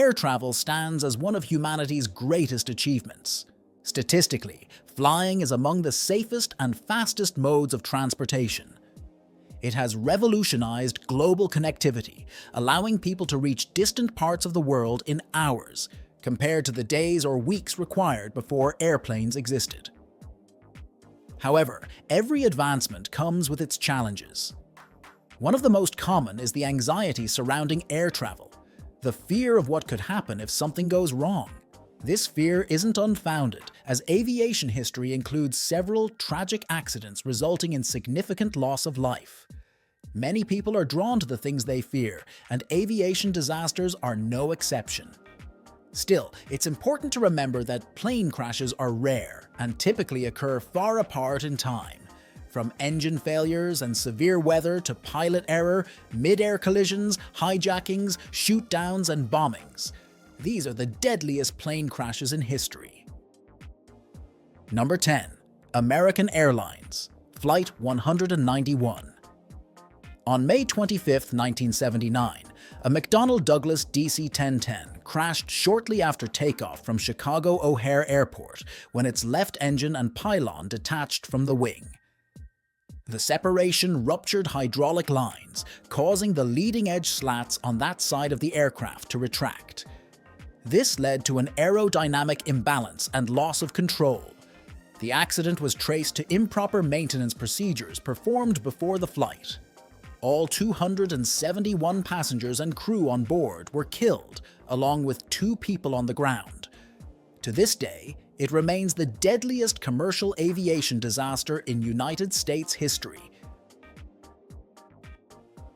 air travel stands as one of humanity's greatest achievements. Statistically, flying is among the safest and fastest modes of transportation. It has revolutionized global connectivity, allowing people to reach distant parts of the world in hours, compared to the days or weeks required before airplanes existed. However, every advancement comes with its challenges. One of the most common is the anxiety surrounding air travel, the fear of what could happen if something goes wrong. This fear isn't unfounded, as aviation history includes several tragic accidents resulting in significant loss of life. Many people are drawn to the things they fear, and aviation disasters are no exception. Still, it's important to remember that plane crashes are rare and typically occur far apart in time. From engine failures and severe weather to pilot error, mid-air collisions, hijackings, shoot-downs, and bombings. These are the deadliest plane crashes in history. Number 10. American Airlines, Flight 191. On May 25, 1979, a McDonnell Douglas DC-1010 crashed shortly after takeoff from Chicago O'Hare Airport when its left engine and pylon detached from the wing. The separation ruptured hydraulic lines, causing the leading-edge slats on that side of the aircraft to retract. This led to an aerodynamic imbalance and loss of control. The accident was traced to improper maintenance procedures performed before the flight. All 271 passengers and crew on board were killed, along with 2 people on the ground. To this day, it remains the deadliest commercial aviation disaster in United States history.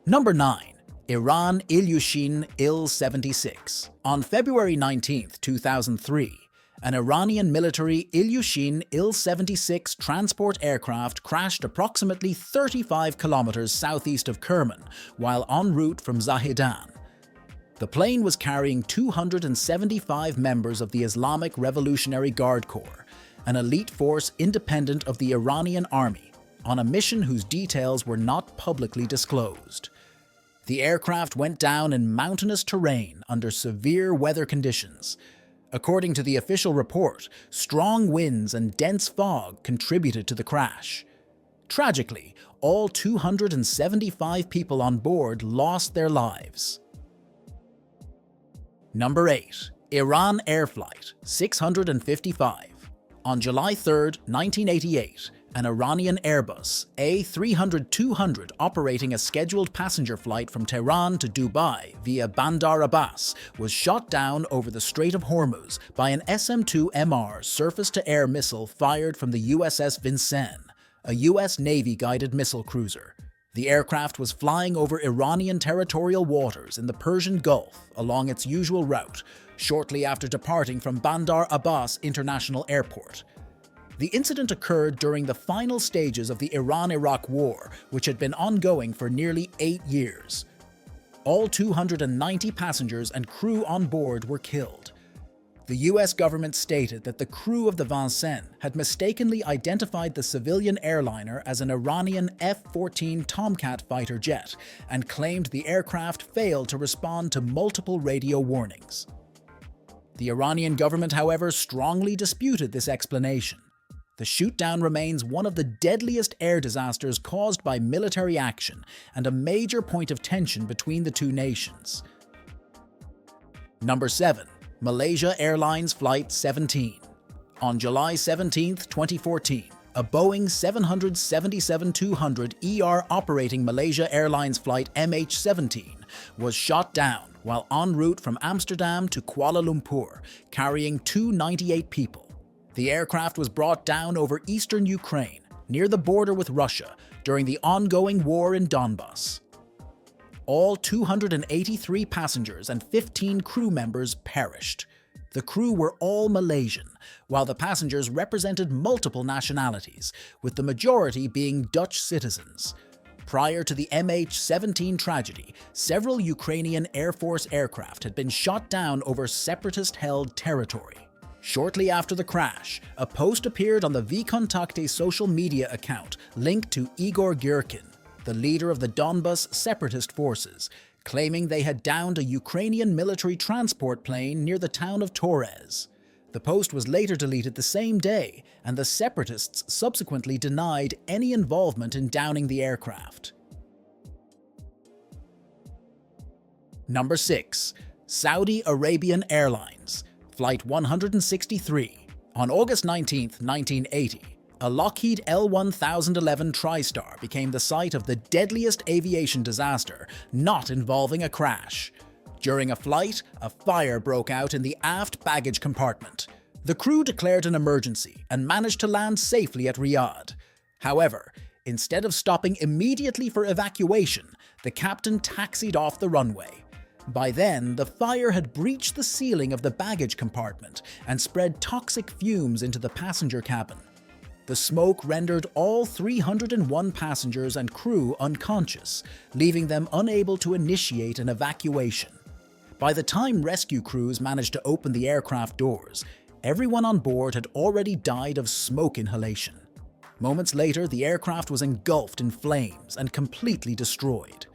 Number 9. Iran Ilyushin Il-76. On February 19, 2003, an Iranian military Ilyushin Il-76 transport aircraft crashed approximately 35 kilometers southeast of Kerman while en route from Zahedan. The plane was carrying 275 members of the Islamic Revolutionary Guard Corps, an elite force independent of the Iranian army, on a mission whose details were not publicly disclosed. The aircraft went down in mountainous terrain under severe weather conditions. According to the official report, strong winds and dense fog contributed to the crash. Tragically, all 275 people on board lost their lives. Number 8. Iran Air Flight 655. On July 3, 1988, an Iranian Airbus A300-200 operating a scheduled passenger flight from Tehran to Dubai via Bandar Abbas was shot down over the Strait of Hormuz by an SM-2MR surface-to-air missile fired from the USS Vincennes, a US Navy-guided missile cruiser. The aircraft was flying over Iranian territorial waters in the Persian Gulf along its usual route, shortly after departing from Bandar Abbas International Airport. The incident occurred during the final stages of the Iran-Iraq War, which had been ongoing for nearly 8 years. All 290 passengers and crew on board were killed. The US government stated that the crew of the Vincennes had mistakenly identified the civilian airliner as an Iranian F-14 Tomcat fighter jet and claimed the aircraft failed to respond to multiple radio warnings. The Iranian government, however, strongly disputed this explanation. The shoot-down remains one of the deadliest air disasters caused by military action and a major point of tension between the two nations. Number 7. Malaysia Airlines Flight 17. On July 17, 2014, a Boeing 777-200ER operating Malaysia Airlines flight MH17 was shot down while en route from Amsterdam to Kuala Lumpur, carrying 298 people. The aircraft was brought down over eastern Ukraine, near the border with Russia, during the ongoing war in Donbas. All 283 passengers and 15 crew members perished. The crew were all Malaysian, while the passengers represented multiple nationalities, with the majority being Dutch citizens. Prior to the MH17 tragedy, several Ukrainian Air Force aircraft had been shot down over separatist-held territory. Shortly after the crash, a post appeared on the VKontakte social media account linked to Igor Girkin, the leader of the Donbas separatist forces, claiming they had downed a Ukrainian military transport plane near the town of Torres. The post was later deleted the same day, and the separatists subsequently denied any involvement in downing the aircraft. Number 6. Saudi Arabian Airlines, Flight 163. On August 19, 1980, a Lockheed L-1011 TriStar became the site of the deadliest aviation disaster not involving a crash. During a flight, a fire broke out in the aft baggage compartment. The crew declared an emergency and managed to land safely at Riyadh. However, instead of stopping immediately for evacuation, the captain taxied off the runway. By then, the fire had breached the ceiling of the baggage compartment and spread toxic fumes into the passenger cabin. The smoke rendered all 301 passengers and crew unconscious, leaving them unable to initiate an evacuation. By the time rescue crews managed to open the aircraft doors, everyone on board had already died of smoke inhalation. Moments later, the aircraft was engulfed in flames and completely destroyed.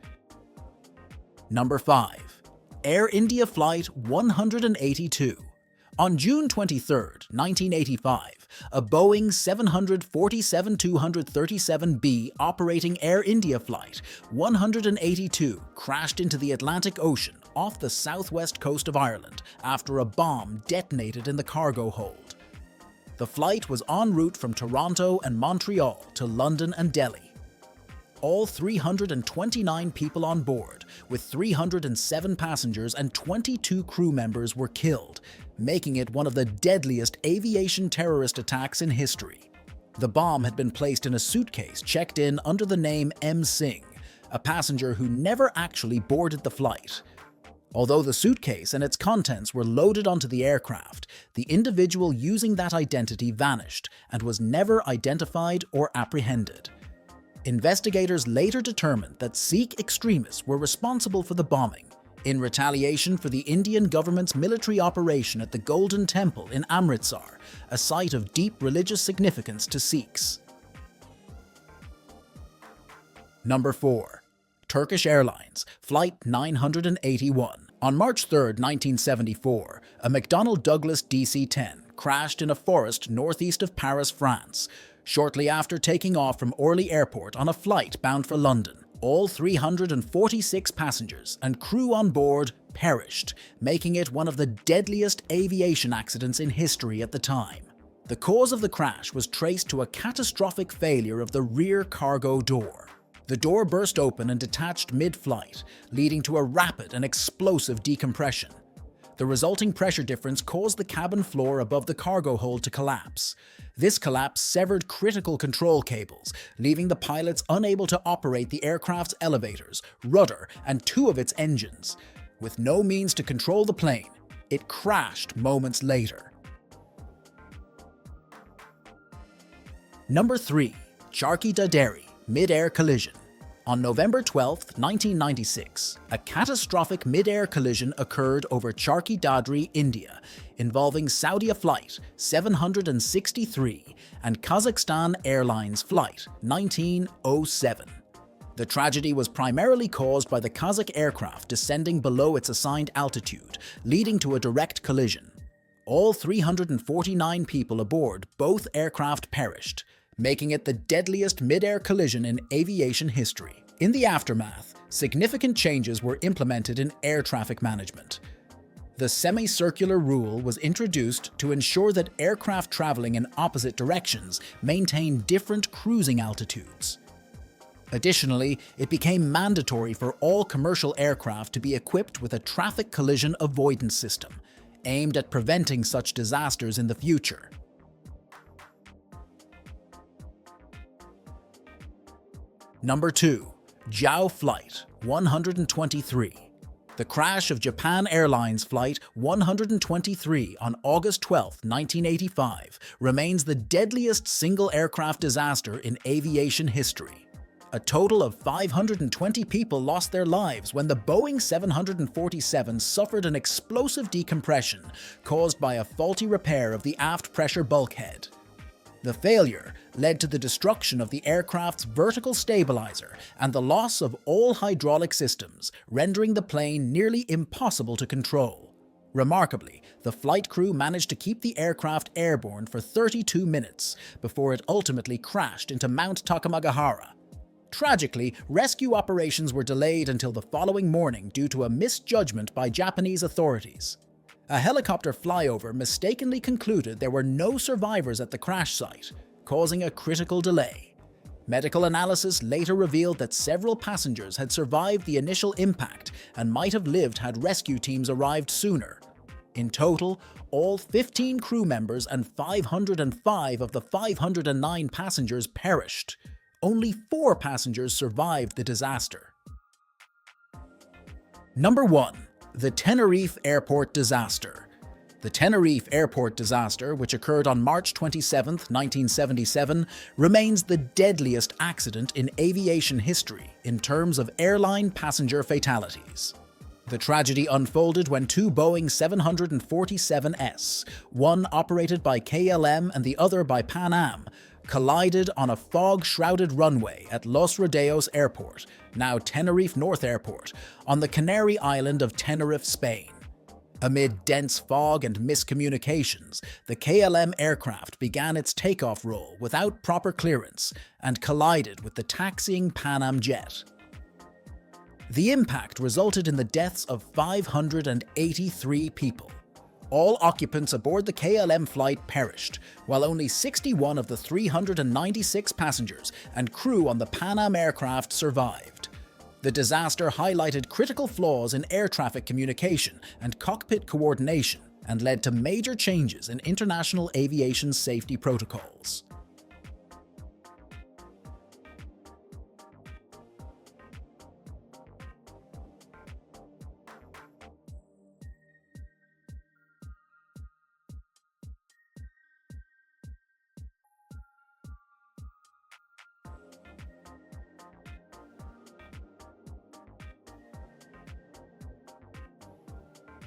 Number 5. Air India Flight 182. On June 23, 1985, a Boeing 747-237B operating Air India Flight 182 crashed into the Atlantic Ocean off the southwest coast of Ireland after a bomb detonated in the cargo hold. The flight was en route from Toronto and Montreal to London and Delhi. All 329 people on board, with 307 passengers and 22 crew members, were killed, making it one of the deadliest aviation terrorist attacks in history. The bomb had been placed in a suitcase checked in under the name M. Singh, a passenger who never actually boarded the flight. Although the suitcase and its contents were loaded onto the aircraft, the individual using that identity vanished and was never identified or apprehended. Investigators later determined that Sikh extremists were responsible for the bombing, in retaliation for the Indian government's military operation at the Golden Temple in Amritsar, a site of deep religious significance to Sikhs. Number 4. Turkish Airlines, Flight 981. On March 3, 1974, a McDonnell Douglas DC-10 crashed in a forest northeast of Paris, France, shortly after taking off from Orly Airport on a flight bound for London. All 346 passengers and crew on board perished, making it one of the deadliest aviation accidents in history at the time. The cause of the crash was traced to a catastrophic failure of the rear cargo door. The door burst open and detached mid-flight, leading to a rapid and explosive decompression. The resulting pressure difference caused the cabin floor above the cargo hold to collapse. This collapse severed critical control cables, leaving the pilots unable to operate the aircraft's elevators, rudder, and 2 of its engines. With no means to control the plane, it crashed moments later. Number 3. Charki Daderi Mid-Air Collision. On November 12, 1996, a catastrophic mid-air collision occurred over Charki Dadri, India, involving Saudi Flight 763 and Kazakhstan Airlines Flight 1907. The tragedy was primarily caused by the Kazakh aircraft descending below its assigned altitude, leading to a direct collision. All 349 people aboard both aircraft perished, making it the deadliest mid-air collision in aviation history. In the aftermath, significant changes were implemented in air traffic management. The semicircular rule was introduced to ensure that aircraft traveling in opposite directions maintain different cruising altitudes. Additionally, it became mandatory for all commercial aircraft to be equipped with a traffic collision avoidance system, aimed at preventing such disasters in the future. Number 2. JAL Flight 123. The crash of Japan Airlines Flight 123 on August 12, 1985, remains the deadliest single aircraft disaster in aviation history. A total of 520 people lost their lives when the Boeing 747 suffered an explosive decompression caused by a faulty repair of the aft pressure bulkhead. The failure led to the destruction of the aircraft's vertical stabilizer and the loss of all hydraulic systems, rendering the plane nearly impossible to control. Remarkably, the flight crew managed to keep the aircraft airborne for 32 minutes before it ultimately crashed into Mount Takamagahara. Tragically, rescue operations were delayed until the following morning due to a misjudgment by Japanese authorities. A helicopter flyover mistakenly concluded there were no survivors at the crash site, causing a critical delay. Medical analysis later revealed that several passengers had survived the initial impact and might have lived had rescue teams arrived sooner. In total, all 15 crew members and 505 of the 509 passengers perished. Only 4 passengers survived the disaster. Number 1. The Tenerife Airport Disaster. The Tenerife Airport disaster, which occurred on March 27, 1977, remains the deadliest accident in aviation history in terms of airline passenger fatalities. The tragedy unfolded when 2 Boeing 747s, one operated by KLM and the other by Pan Am, collided on a fog-shrouded runway at Los Rodeos Airport, now Tenerife North Airport, on the Canary island of Tenerife, Spain. Amid dense fog and miscommunications, the KLM aircraft began its takeoff roll without proper clearance and collided with the taxiing Pan Am jet. The impact resulted in the deaths of 583 people. All occupants aboard the KLM flight perished, while only 61 of the 396 passengers and crew on the Pan Am aircraft survived. The disaster highlighted critical flaws in air traffic communication and cockpit coordination and led to major changes in international aviation safety protocols.